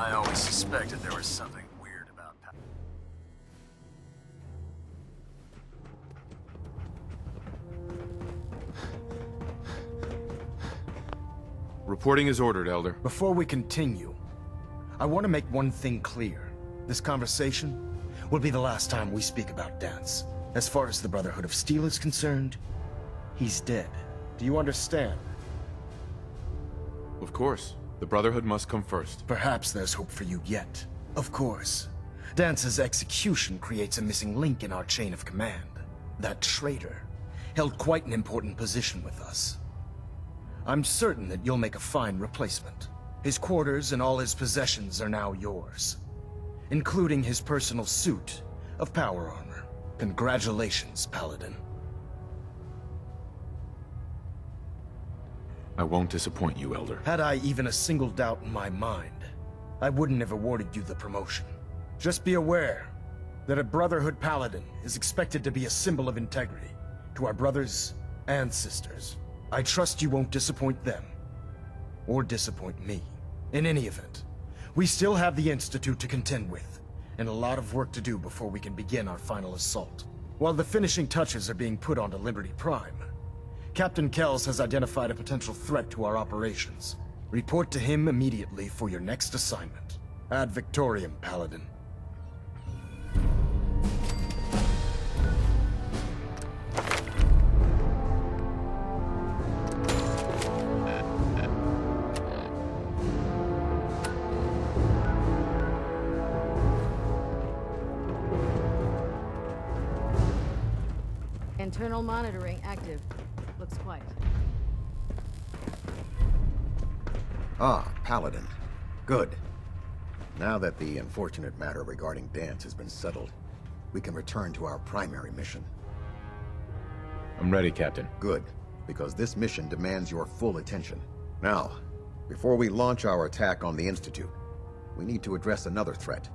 I always suspected there was something weird about Reporting is ordered, Elder. Before we continue, I want to make one thing clear. This conversation will be the last time we speak about Danse. As far as the Brotherhood of Steel is concerned, he's dead. Do you understand? Of course. The Brotherhood must come first. Perhaps there's hope for you yet. Of course. Dance's execution creates a missing link in our chain of command. That traitor held quite an important position with us. I'm certain that you'll make a fine replacement. His quarters and all his possessions are now yours, including his personal suit of power armor. Congratulations, Paladin. I won't disappoint you, Elder. Had I even a single doubt in my mind, I wouldn't have awarded you the promotion. Just be aware that a Brotherhood Paladin is expected to be a symbol of integrity to our brothers and sisters. I trust you won't disappoint them, or disappoint me. In any event, we still have the Institute to contend with, and a lot of work to do before we can begin our final assault. While the finishing touches are being put onto Liberty Prime, Captain Kells has identified a potential threat to our operations. Report to him immediately for your next assignment. Ad Victoriam, Paladin. Internal monitoring active. Looks quiet. Ah, Paladin. Good. Now that the unfortunate matter regarding Danse has been settled, we can return to our primary mission. I'm ready, Captain. Good, because this mission demands your full attention. Now, before we launch our attack on the Institute, we need to address another threat: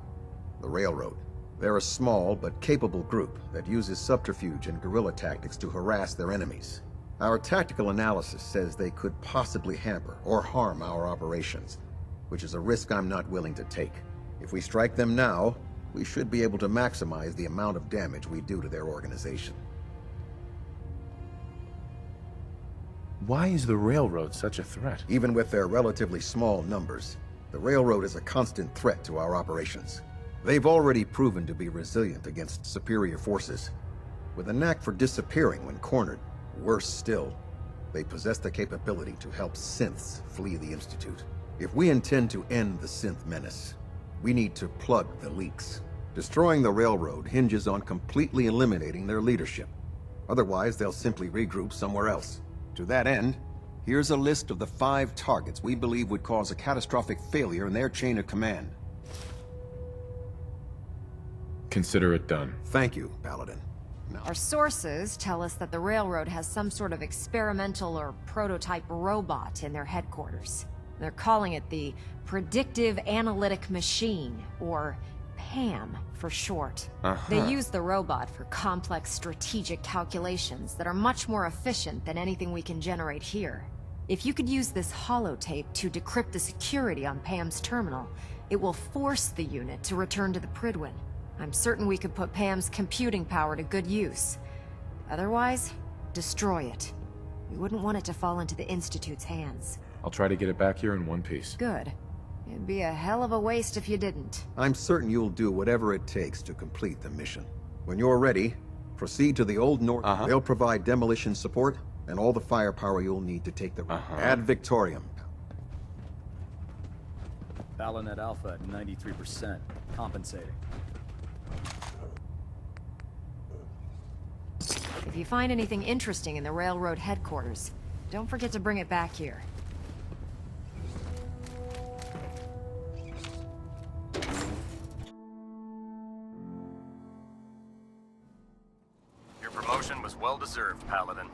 the Railroad. They're a small but capable group that uses subterfuge and guerrilla tactics to harass their enemies. Our tactical analysis says they could possibly hamper or harm our operations, which is a risk I'm not willing to take. If we strike them now, we should be able to maximize the amount of damage we do to their organization. Why is the Railroad such a threat? Even with their relatively small numbers, the Railroad is a constant threat to our operations. They've already proven to be resilient against superior forces, with a knack for disappearing when cornered. Worse still, they possess the capability to help synths flee the Institute. If we intend to end the synth menace, we need to plug the leaks. Destroying the Railroad hinges on completely eliminating their leadership. Otherwise, they'll simply regroup somewhere else. To that end, here's a list of the 5 targets we believe would cause a catastrophic failure in their chain of command. Consider it done. Thank you, Paladin. Our sources tell us that the Railroad has some sort of experimental or prototype robot in their headquarters. They're calling it the Predictive Analytic Machine, or PAM for short. They use the robot for complex strategic calculations that are much more efficient than anything we can generate here. If you could use this holotape to decrypt the security on PAM's terminal, it will force the unit to return to the Prydwen. I'm certain we could put PAM's computing power to good use. Otherwise, destroy it. We wouldn't want it to fall into the Institute's hands. I'll try to get it back here in one piece. Good. It'd be a hell of a waste if you didn't. I'm certain you'll do whatever it takes to complete the mission. When you're ready, proceed to the Old North. They'll provide demolition support and all the firepower you'll need to take the Ad Victoriam. Balonet Alpha at 93%. Compensating. If you find anything interesting in the Railroad headquarters, don't forget to bring it back here. Your promotion was well deserved, Paladin.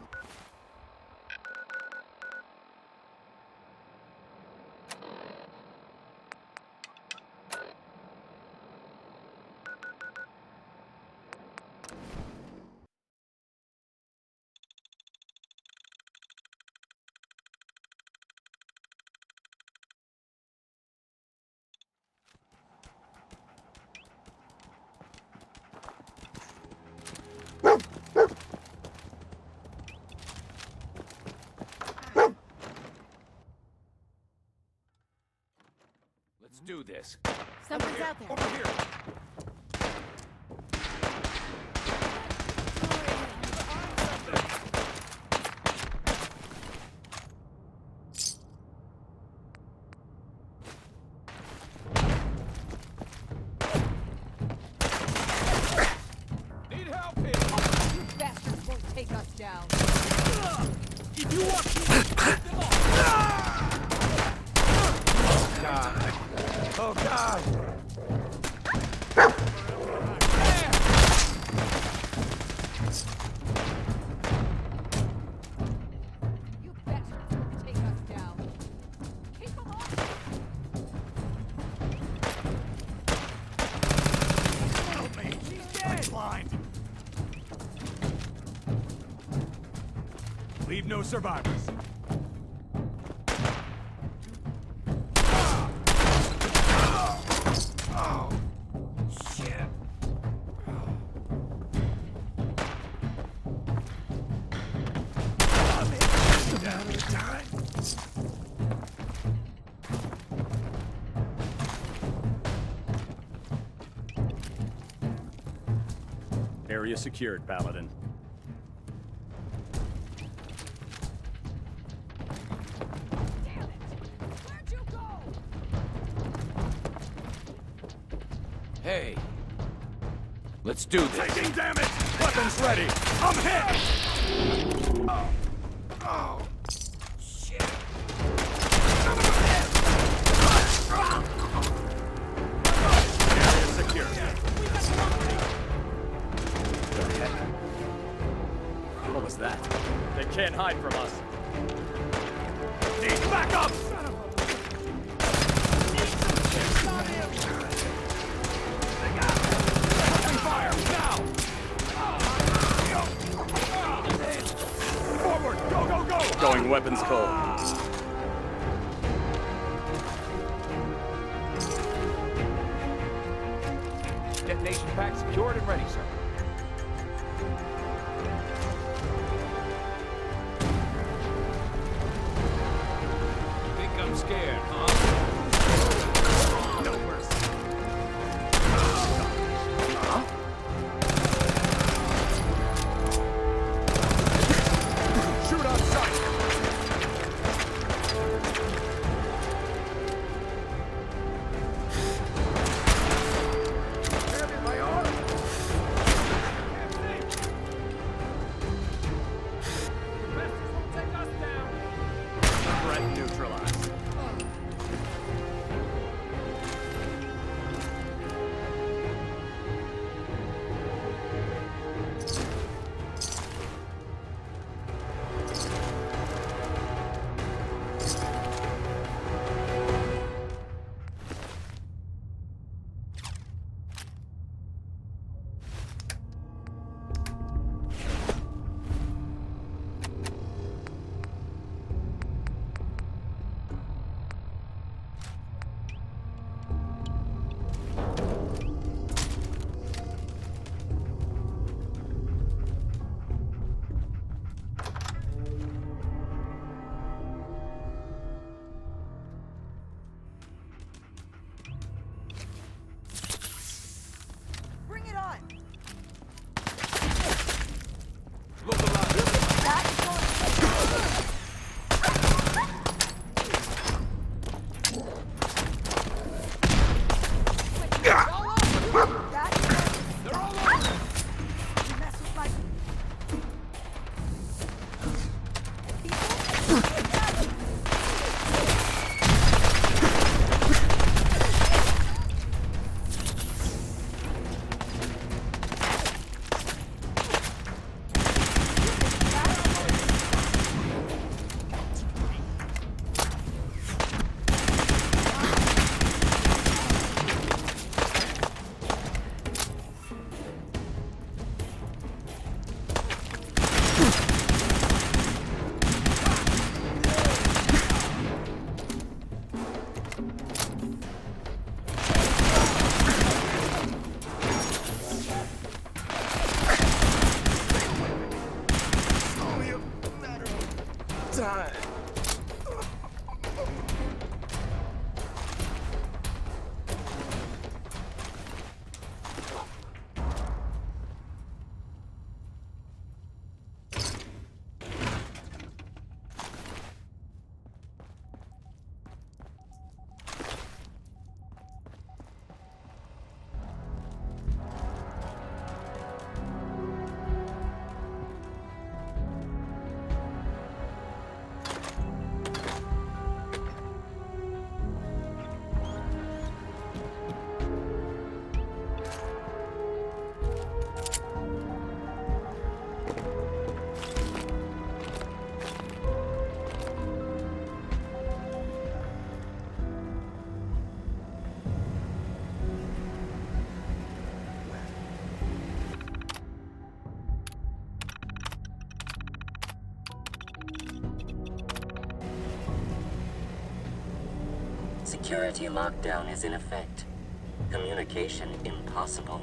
do this. Something's out there. Over here. Need help here. You bastards won't take us down. If you want to, get them off. God. Oh God. You bastards won't take us down. Keep them off. Help me. She's dead. Blind. Leave no survivors. Oh, shit. Area secured, Paladin. Damn it! Where'd you go? Hey. Let's do this. Taking damage! Weapons ready! I'm hit! Oh. Oh. Shit. Area secure. What was that? They can't hide from us. Need backup! Open fire, now! Forward! Go, go, go! Going weapons cold. Detonation pack secured and ready, sir. Think I'm scared, huh? No mercy. Shoot on sight! My arm! Threat neutralized. Bring it on. Look alive! They're all over! Security lockdown is in effect. Communication impossible.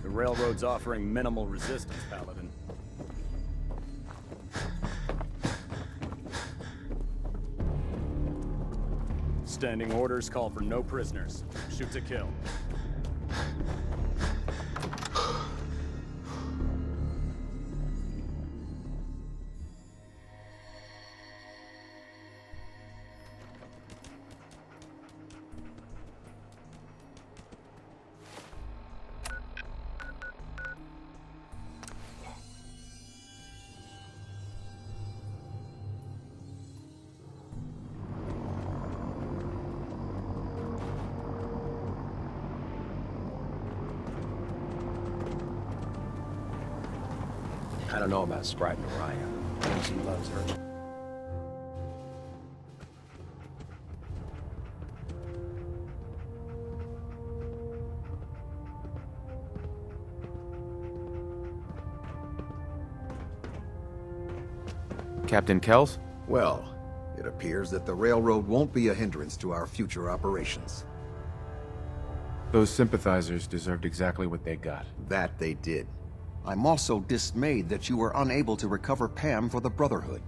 The railroad's offering minimal resistance, Paladin. Standing orders call for no prisoners. Shoot to kill. I don't know about Sprite Mariah. She loves her. Captain Kells? Well, it appears that the railroad won't be a hindrance to our future operations. Those sympathizers deserved exactly what they got. That they did. I'm also dismayed that you were unable to recover Pam for the Brotherhood.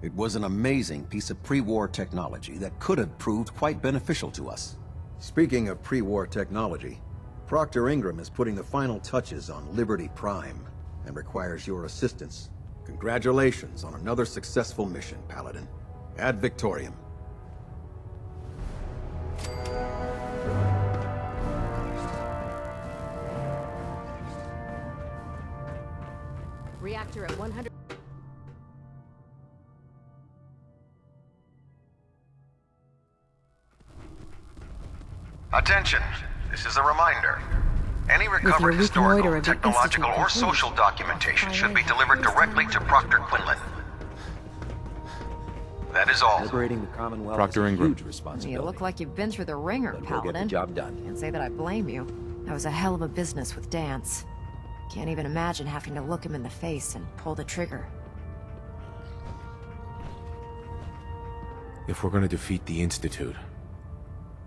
It was an amazing piece of pre-war technology that could have proved quite beneficial to us. Speaking of pre-war technology, Proctor Ingram is putting the final touches on Liberty Prime and requires your assistance. Congratulations on another successful mission, Paladin. Ad Victoriam. Reactor at 100. Attention! This is a reminder. Any recovered historical, technological, or social documentation should be delivered directly to Proctor Quinlan. That is all. Liberating the Commonwealth Proctor is a Ingram. huge responsibility. You look like you've been through the ringer, But we'll Paladin. get the job done. Can't say that I blame you. That was a hell of a business with Dance. Can't even imagine having to look him in the face and pull the trigger. If we're gonna defeat the Institute,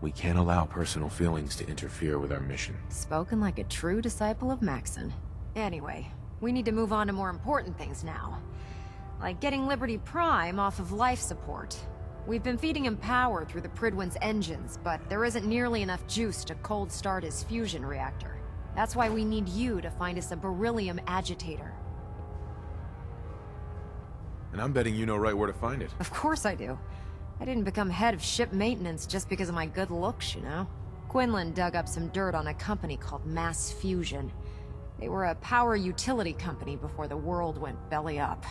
we can't allow personal feelings to interfere with our mission. Spoken like a true disciple of Maxon. Anyway, we need to move on to more important things now. Like getting Liberty Prime off of life support. We've been feeding him power through the Pridwin's engines, but there isn't nearly enough juice to cold start his fusion reactor. That's why we need you to find us a beryllium agitator. And I'm betting you know right where to find it. Of course I do. I didn't become head of ship maintenance just because of my good looks, you know? Quinlan dug up some dirt on a company called Mass Fusion. They were a power utility company before the world went belly up.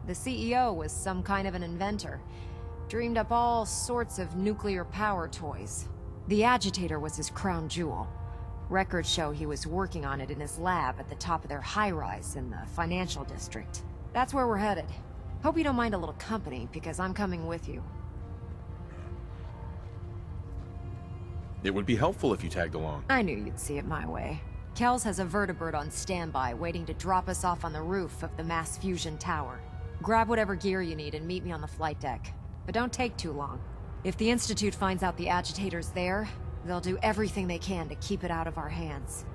The CEO was some kind of an inventor. Dreamed up all sorts of nuclear power toys. The agitator was his crown jewel. Records show he was working on it in his lab at the top of their high-rise in the financial district. That's where we're headed. Hope you don't mind a little company, because I'm coming with you. It would be helpful if you tagged along. I knew you'd see it my way. Kells has a vertibird on standby, waiting to drop us off on the roof of the mass fusion tower. Grab whatever gear you need and meet me on the flight deck. But don't take too long. If the Institute finds out the agitator's there, they'll do everything they can to keep it out of our hands.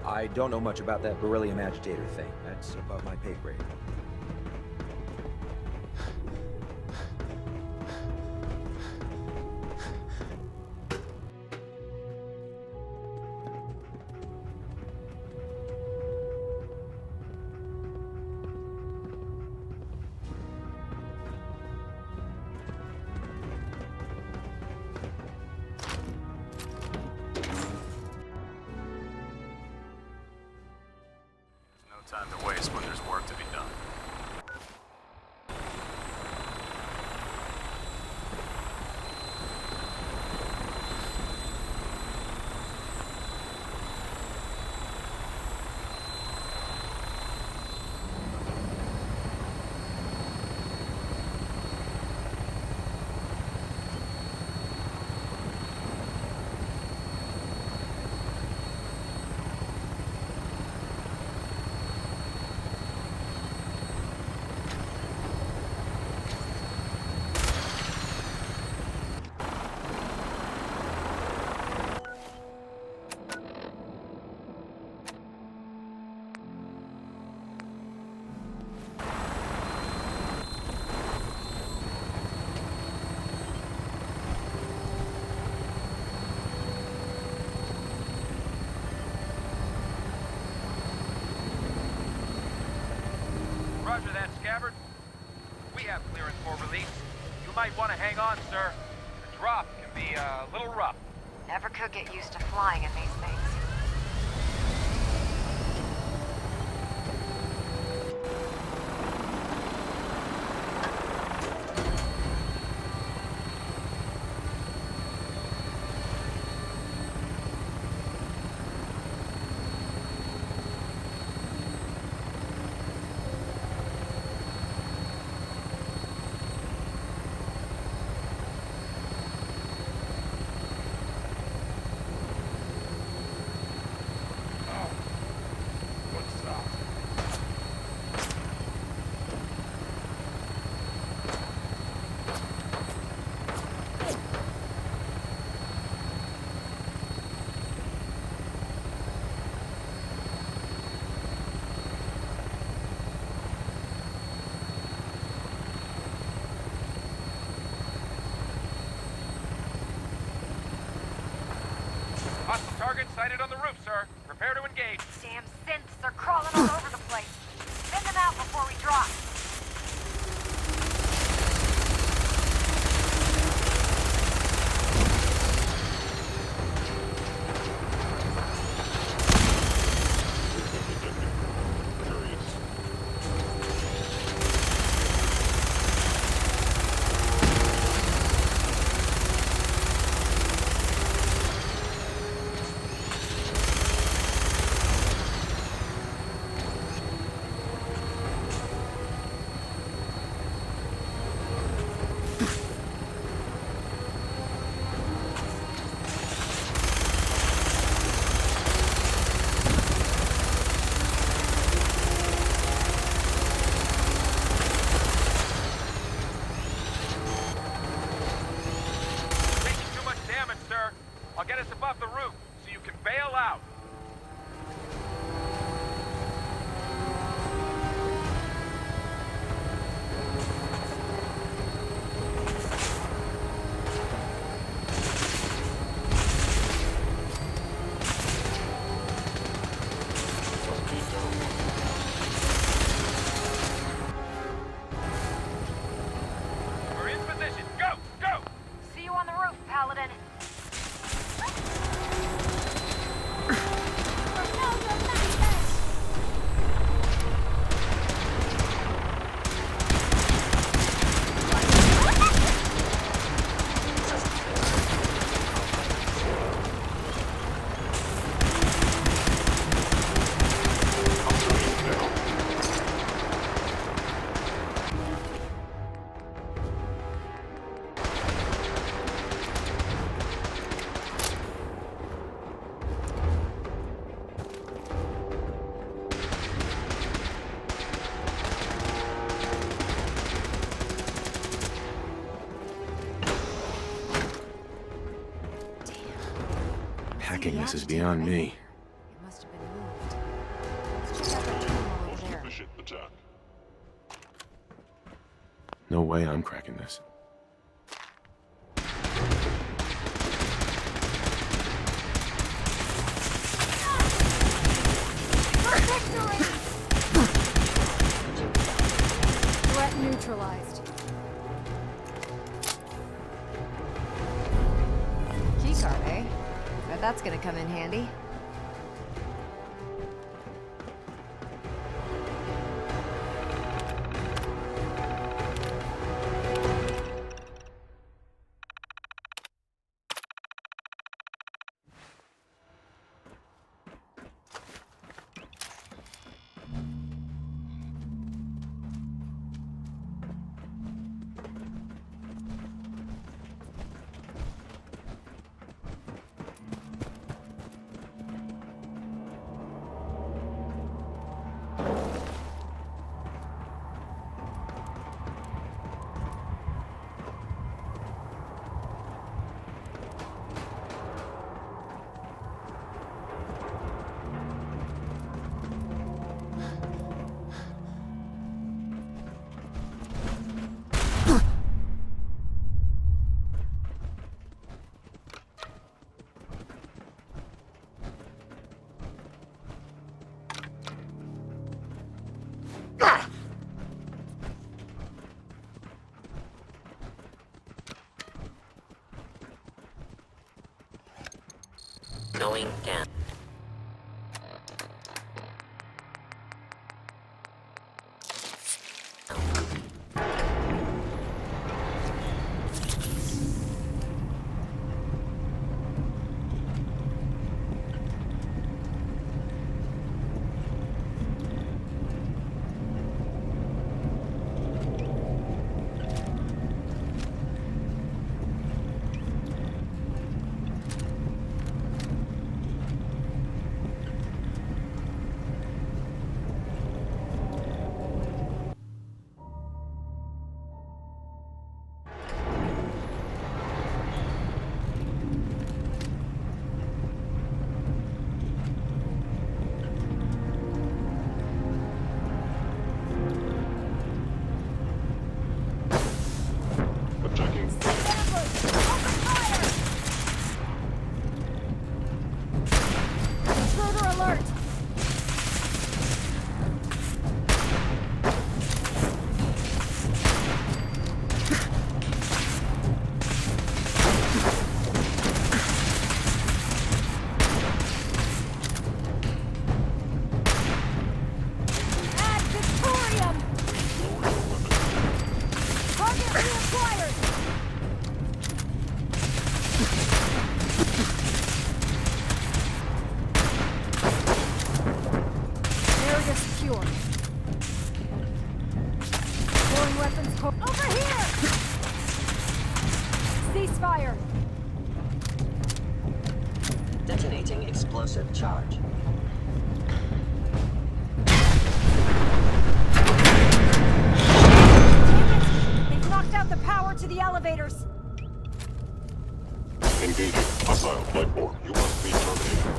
I don't know much about that beryllium agitator thing. That's above my pay grade. No time to waste when there's work to be done. Roger that, Scabbard. We have clearance for release. You might want to hang on, sir. The drop can be a little rough. Never could get used to flying in these things. Hostile target sighted on the roof, sir. Prepare to engage. Damn synths are crawling all over the place. Send them out before we drop. I'll get us above the roof, so you can bail out. We're in position. Go! Go! See you on the roof, Paladin. Hacking this is beyond me. It must have been moved. Check out that terminal over there. No way I'm cracking this. Threat neutralized. Keycard, eh? Bet that's gonna come in handy. Going down. Detonating explosive charge. They've knocked out the power to the elevators! Engaging hostile flight form. You must be terminated.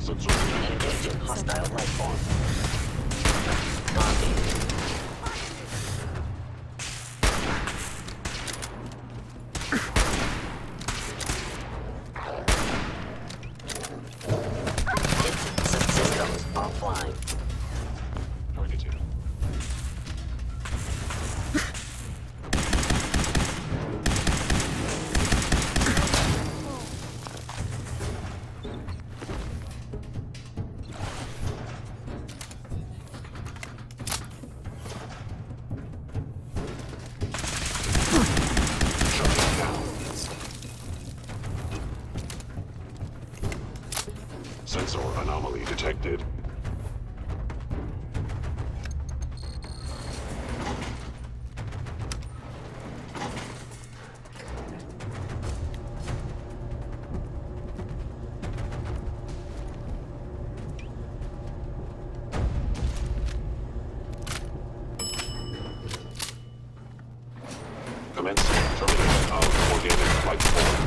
Sensor detected. Engaging hostile life form. Copy. Systems offline. Targeted. Sensor anomaly detected. Commencing termination of organic life form.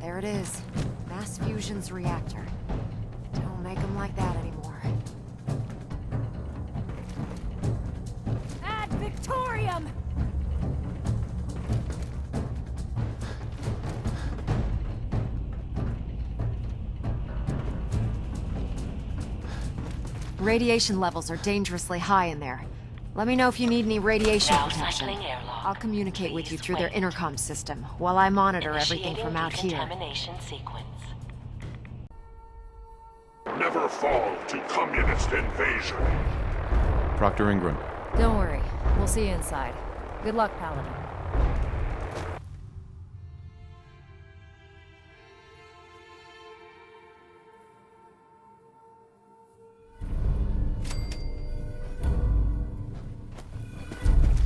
There it is. Mass Fusion's reactor. Don't make them like that anymore. Ad Victorium! Radiation levels are dangerously high in there. Let me know if you need any radiation Now protection. cycling airlock. I'll communicate with you Please through their wait. intercom system while I monitor everything from out here. Decontamination sequence. Never fall to communist invasion. Proctor Ingram. Don't worry. We'll see you inside. Good luck, Paladin.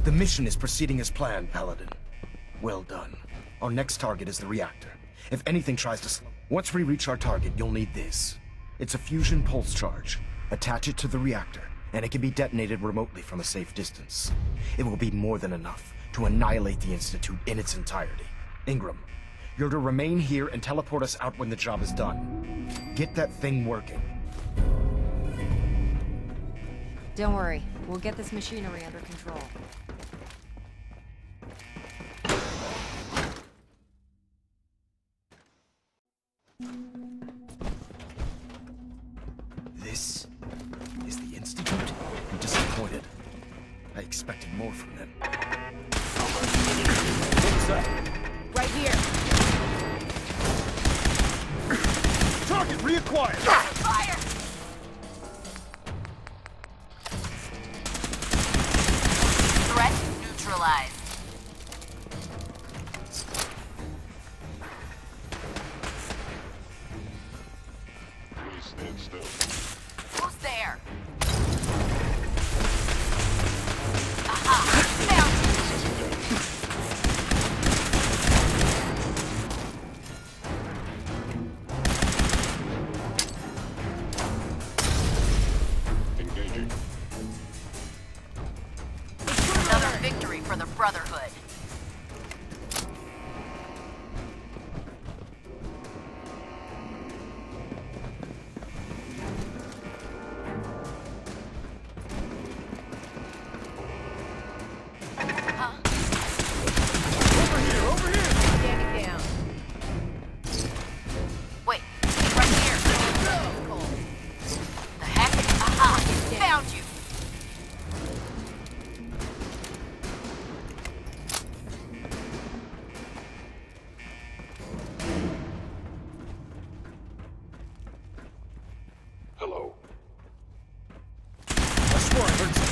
The mission is proceeding as planned, Paladin. Well done. Our next target is the reactor. If anything tries to slow... Once we reach our target, you'll need this. It's a fusion pulse charge. Attach it to the reactor, and it can be detonated remotely from a safe distance. It will be more than enough to annihilate the Institute in its entirety. Ingram, you're to remain here and teleport us out when the job is done. Get that thing working. Don't worry. We'll get this machinery under control. This is the Institute? I'm disappointed. I expected more from them. Right here. Target reacquired! Fire! Threat neutralized. Please stand still. Who's there? Aha! Found you! Engaging. Another victory for the Brotherhood. Standing down. Wait, right here. The heck? Aha! Found you! Hello. I swore I heard something.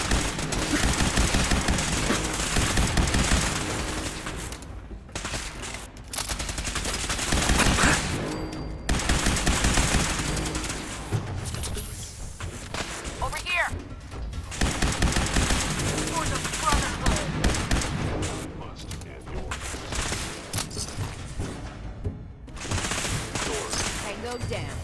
Over here! For the Brotherhood! Must end yours. Tango down.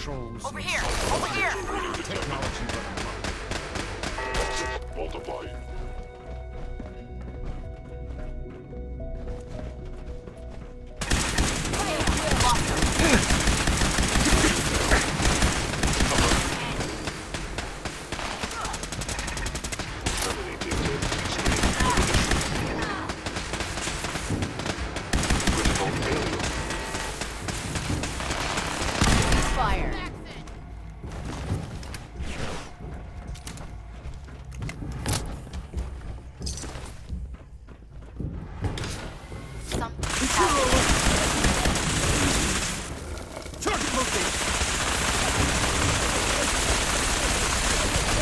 controls. Over here! Over here! Technology running amok. Multiplying. Fire.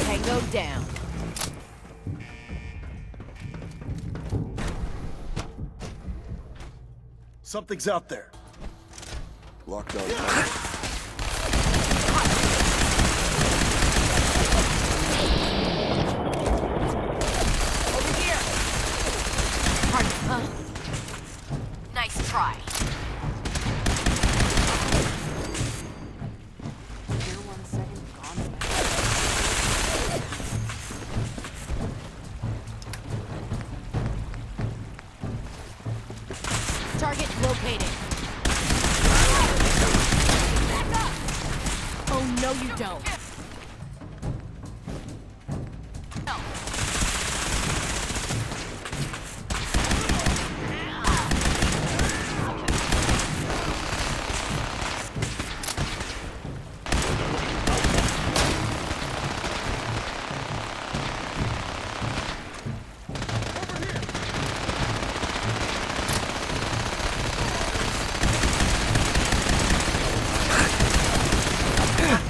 Tango down. Something's out there. Lockdown. Over here! Hard, huh? Nice try. Here 1 second, gone the next. Target located. Oh no, you don't.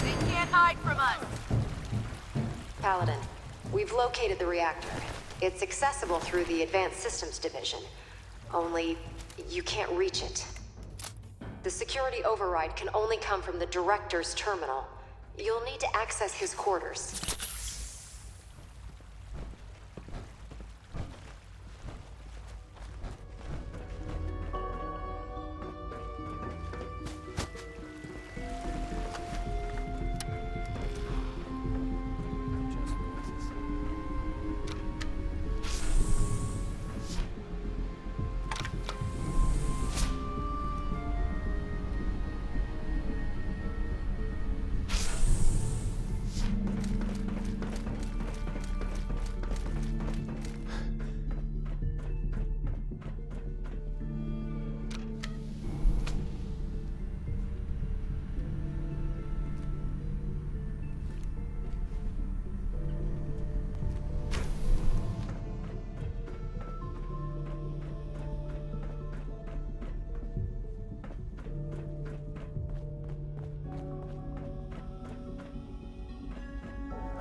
They can't hide from us. Paladin, we've located the reactor. It's accessible through the Advanced Systems Division. Only, you can't reach it. The security override can only come from the Director's terminal. You'll need to access his quarters.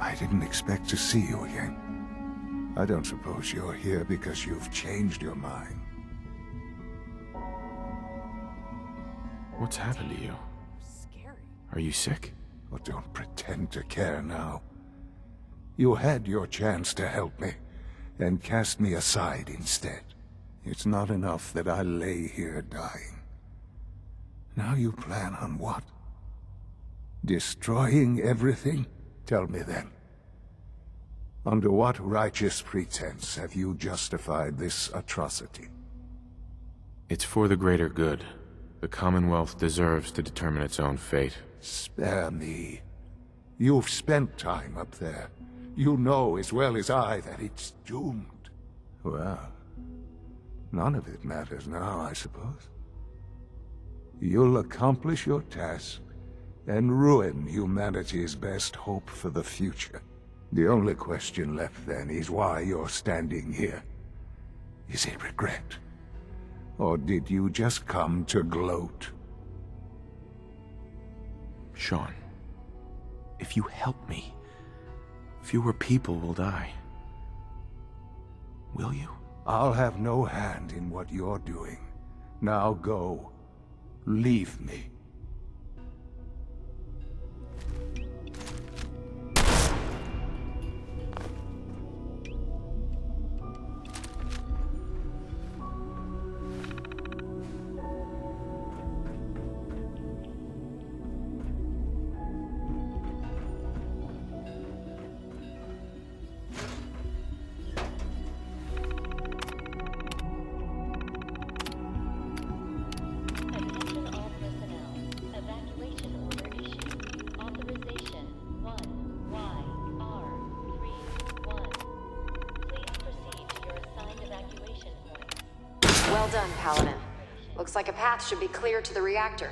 I didn't expect to see you again. I don't suppose you're here because you've changed your mind. What's happened to you? Scary. Are you sick? Oh, don't pretend to care now. You had your chance to help me, and cast me aside instead. It's not enough that I lay here dying. Now you plan on what? Destroying everything? Tell me then. Under what righteous pretense have you justified this atrocity? It's for the greater good. The Commonwealth deserves to determine its own fate. Spare me. You've spent time up there. You know as well as I that it's doomed. Well, none of it matters now, I suppose. You'll accomplish your task and ruin humanity's best hope for the future. The only question left then is why you're standing here. Is it regret? Or did you just come to gloat? Sean, if you help me, fewer people will die. Will you? I'll have no hand in what you're doing. Now go. Leave me. Well done, Paladin. Looks like a path should be clear to the reactor.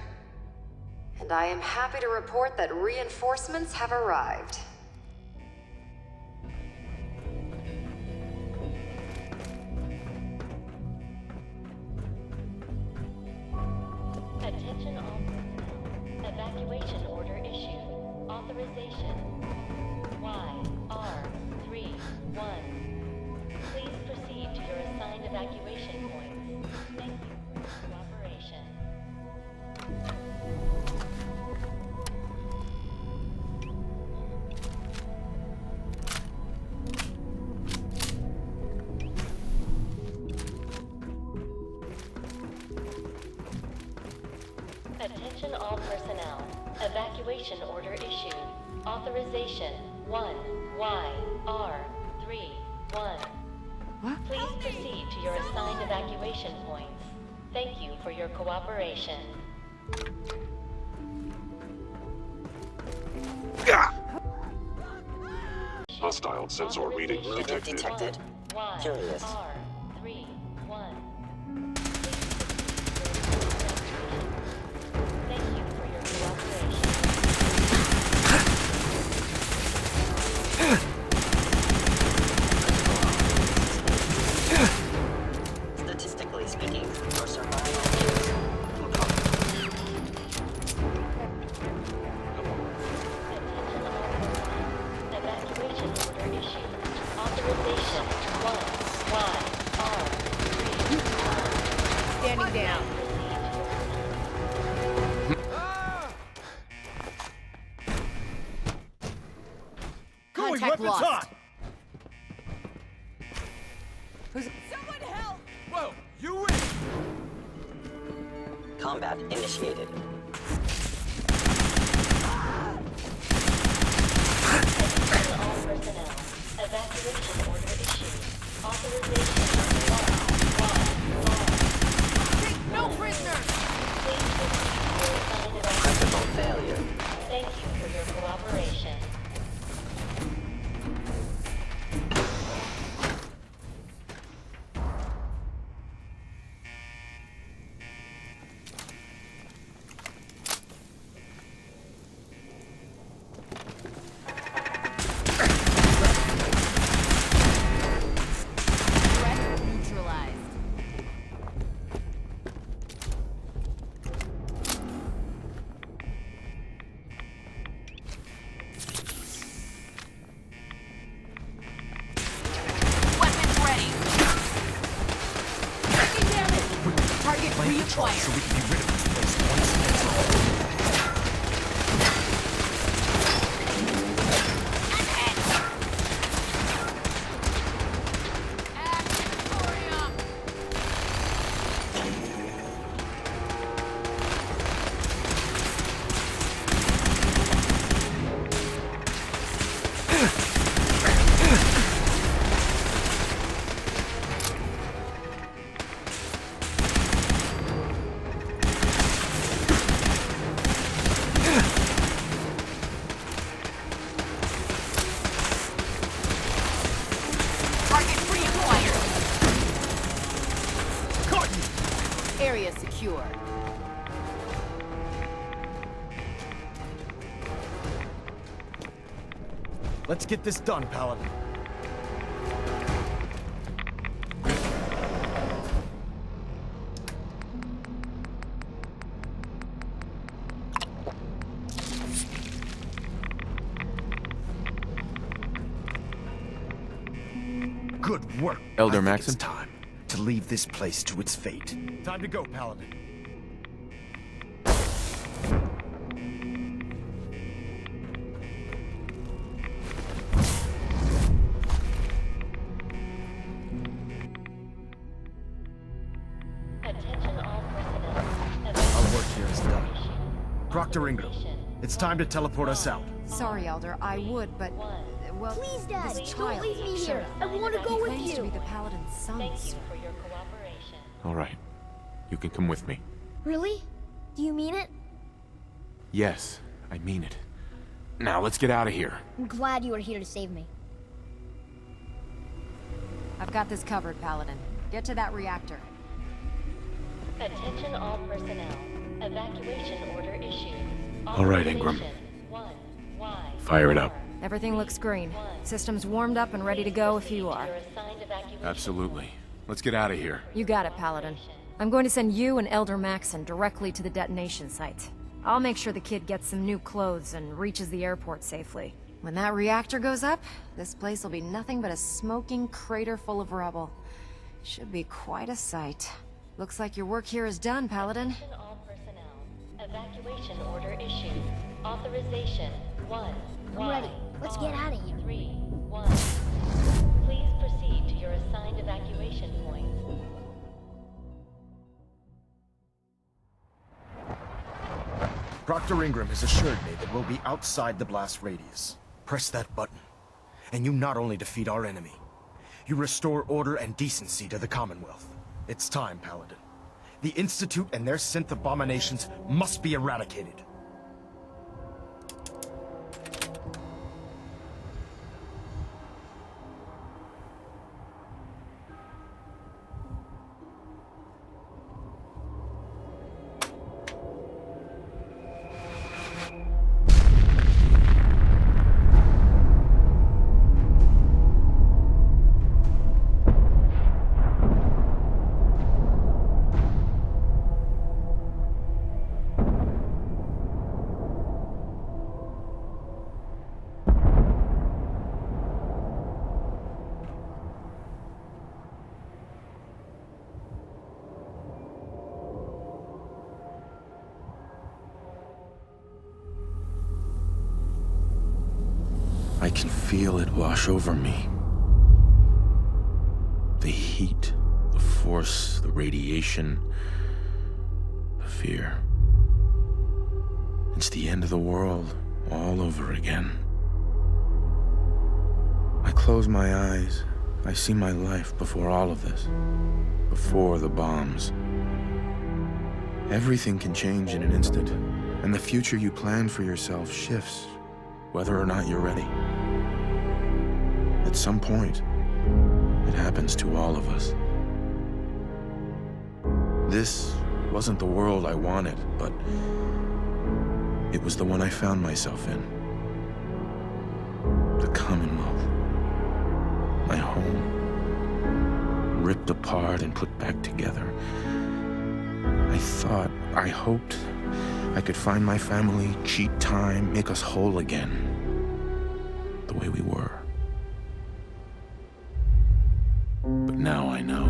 And I am happy to report that reinforcements have arrived. Attention all personnel. Evacuation order issued. Authorization YR31. Please proceed to your assigned evacuation points. Thank you for your cooperation. Attention all personnel. Evacuation order issued. Authorization 1YR31. Please proceed to your assigned evacuation points. Thank you for your cooperation. Hostile sensor reading detected. Curious. YR31. Thank you for your cooperation. Statistically speaking, your survival is Evacuation order issued. Authorization 1YR3. Standing down. Going Contact weapons lost. hot! Someone help! Whoa, you win! combat initiated. All personnel. Evacuation order issued. Authorization 1YR. No prisoners! Please proceed to your assigned evacuation. Critical failure. Thank you for your cooperation. Threat neutralized. Weapons ready. Taking damage! Target reacquired. So we can get rid of this place once and for all. Actorium! Target reacquired. Caught you! Area secure. Let's get this done, Paladin. Good work. Elder I think Maxon? It's time to leave this place to its fate. Time to go, Paladin. Attention all personnel. Our work here is done. Proctor Ingram, it's time to teleport us out. Sorry, Elder, I would, but... Well, Please, Dad, this don't child leave me showed here. up. I want to go He with claims to be you. the Paladin's son, Thank you sir. for your cooperation. All right. You can come with me. Really? Do you mean it? Yes, I mean it. Now let's get out of here. I'm glad you are here to save me. I've got this covered, Paladin. Get to that reactor. Attention all personnel. Evacuation order issued. All right, Ingram. Authorization 1Y. Fire it up. Everything looks green. System's warmed up and ready to go if you are. Absolutely. Let's get out of here. You got it, Paladin. I'm going to send you and Elder Maxon directly to the detonation site. I'll make sure the kid gets some new clothes and reaches the airport safely. When that reactor goes up, this place will be nothing but a smoking crater full of rubble. Should be quite a sight. Looks like your work here is done, Paladin. Attention all personnel. Evacuation order issued. Authorization 1Y. I'm ready. Let's get out of here. 3, 1. Please proceed to your assigned evacuation points. Proctor Ingram has assured me that we'll be outside the blast radius. Press that button, and you not only defeat our enemy, you restore order and decency to the Commonwealth. It's time, Paladin. The Institute and their synth abominations must be eradicated. I can feel it wash over me. The heat, the force, the radiation, the fear. It's the end of the world all over again. I close my eyes. I see my life before all of this. Before the bombs. Everything can change in an instant, and the future you plan for yourself shifts, whether or not you're ready. At some point, it happens to all of us. This wasn't the world I wanted, but it was the one I found myself in. The Commonwealth. My home. Ripped apart and put back together. I hoped I could find my family, cheat time, make us whole again. The way we were. But now I know.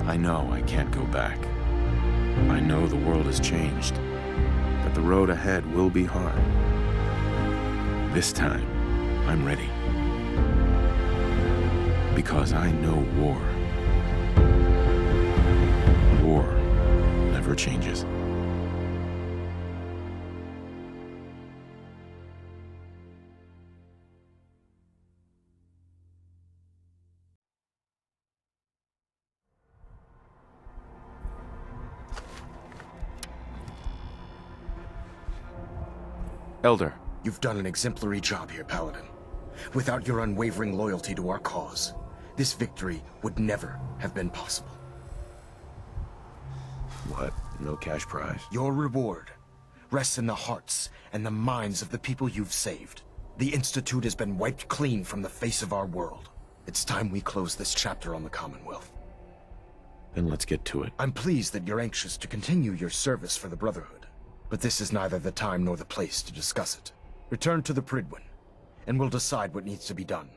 I know I can't go back. I know the world has changed. That the road ahead will be hard. This time, I'm ready. Because I know war. War never changes. Elder. You've done an exemplary job here, Paladin. Without your unwavering loyalty to our cause, this victory would never have been possible. What? No cash prize? Your reward rests in the hearts and the minds of the people you've saved. The Institute has been wiped clean from the face of our world. It's time we close this chapter on the Commonwealth. Then let's get to it. I'm pleased that you're anxious to continue your service for the Brotherhood, but this is neither the time nor the place to discuss it. Return to the Prydwen, and we'll decide what needs to be done.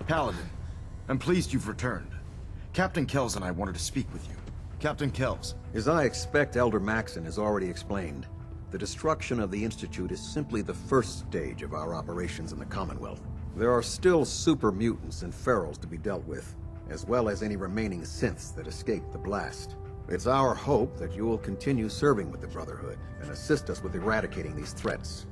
Paladin, I'm pleased you've returned. Captain Kells and I wanted to speak with you. Captain Kells. As I expect, Elder Maxon has already explained. The destruction of the Institute is simply the first stage of our operations in the Commonwealth. There are still super mutants and ferals to be dealt with, as well as any remaining synths that escaped the blast. It's our hope that you will continue serving with the Brotherhood and assist us with eradicating these threats.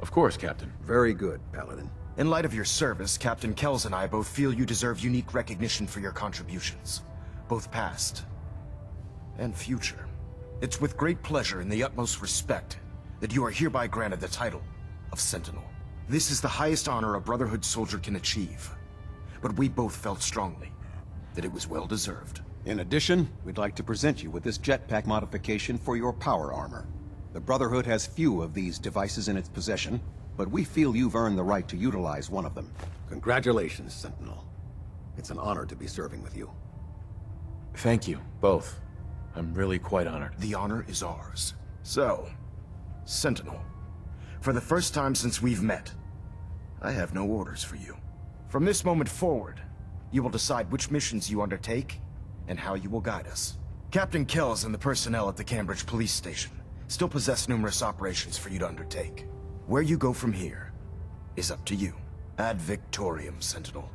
Of course, Captain. Very good, Paladin. In light of your service, Captain Kells and I both feel you deserve unique recognition for your contributions, both past and future. It's with great pleasure and the utmost respect that you are hereby granted the title of Sentinel. This is the highest honor a Brotherhood soldier can achieve, but we both felt strongly that it was well deserved. In addition, we'd like to present you with this jetpack modification for your power armor. The Brotherhood has few of these devices in its possession, but we feel you've earned the right to utilize one of them. Congratulations, Sentinel. It's an honor to be serving with you. Thank you, both. I'm really quite honored. The honor is ours. So, Sentinel, for the first time since we've met, I have no orders for you. From this moment forward, you will decide which missions you undertake and how you will guide us. Captain Kells and the personnel at the Cambridge Police Station still possess numerous operations for you to undertake. Where you go from here is up to you. Ad Victoriam, Sentinel.